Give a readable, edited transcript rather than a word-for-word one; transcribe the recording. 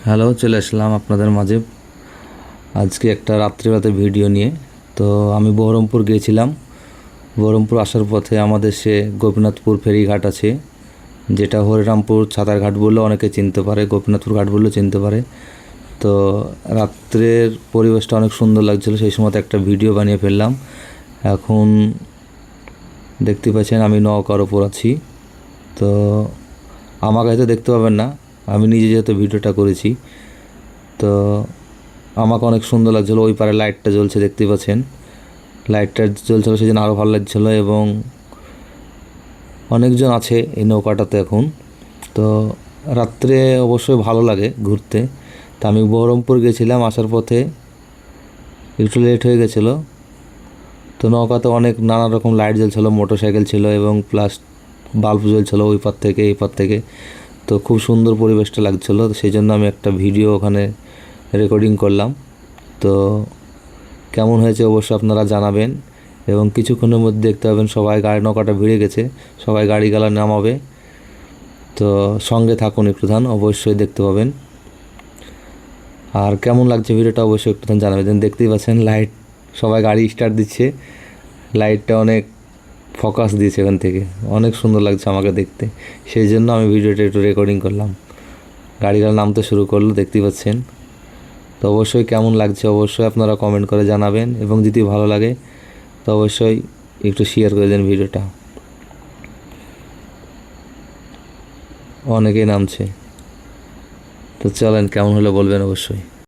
Hello, চলে আসলাম আপনাদের মাঝে আজকে একটা রাত্রিবাতে ভিডিও নিয়ে। তো আমি বহরমপুর গিয়েছিলাম। বহরমপুর আসার পথে আমাদের সে গোপীনাথপুর ফেরিঘাট আছে, যেটা হরিরামপুর ছাতার ঘাট বললেও অনেকে চিনতে পারে, গোপীনাথপুর ঘাট বললেও চিনতে পারে। তো রাত্রের পরিবেশটা অনেক সুন্দর লাগছিল, সেই সময় একটা ভিডিও বানিয়ে ফেললাম। এখন দেখতে পাচ্ছেন আমি নৌকার ওপর আছি। তো আমাকে হয়তো দেখতে পাবেন না, আমি নিজে যেহেতু ভিডিওটা করেছি। তো আমাকে অনেক সুন্দর লাগছিলো, ওই পারে লাইটটা জ্বলছে দেখতে পাচ্ছেন, লাইটটা জ্বলছিল সেই জন্য আরও ভালো লাগছিলো। এবং অনেকজন আছে এই নৌকাটাতে এখন। তো রাত্রে অবশ্যই ভালো লাগে ঘুরতে। তা আমি বহরমপুর গেছিলাম, আসার পথে একটু লেট হয়ে গেছিলো। তো নৌকাতে অনেক নানা রকম লাইট জ্বলছিলো, মোটর সাইকেল ছিল এবং প্লাস বাল্ব জ্বলছিলো ওই পার থেকে এই পার থেকে। তো খুব সুন্দর পরিবেশটা লাগছিলো, সেই জন্য আমি একটা ভিডিও ওখানে রেকর্ডিং করলাম। তো কেমন হয়েছে অবশ্যই আপনারা জানাবেন। এবং কিছুক্ষণের মধ্যে দেখতে পাবেন সবাই নৌকাটা ভিড়ে গেছে, সবাই গাড়ি গালা নামাবে। তো সঙ্গে থাকুন, একটু অবশ্যই দেখতে পাবেন। আর কেমন লাগছে ভিডিওটা অবশ্যই একটু জানাবেন। দেখতেই পাচ্ছেন লাইট, সবাই গাড়ি স্টার্ট দিচ্ছে, লাইটটা অনেক ফোকাস দিয়েছে এখান থেকে, অনেক সুন্দর লাগছে আমাকে দেখতে। সেই জন্য আমি ভিডিওটা একটু রেকর্ডিং করলাম। গাড়িগুলো নামতে শুরু করলো, দেখতেই পাচ্ছেন। তো অবশ্যই কেমন লাগছে অবশ্যই আপনারা কমেন্ট করে জানাবেন, এবং যদি ভালো লাগে তো অবশ্যই একটু শেয়ার করে দেন ভিডিওটা। অনেকেই নামছে, তো চলেন কেমন হলো বলবেন অবশ্যই।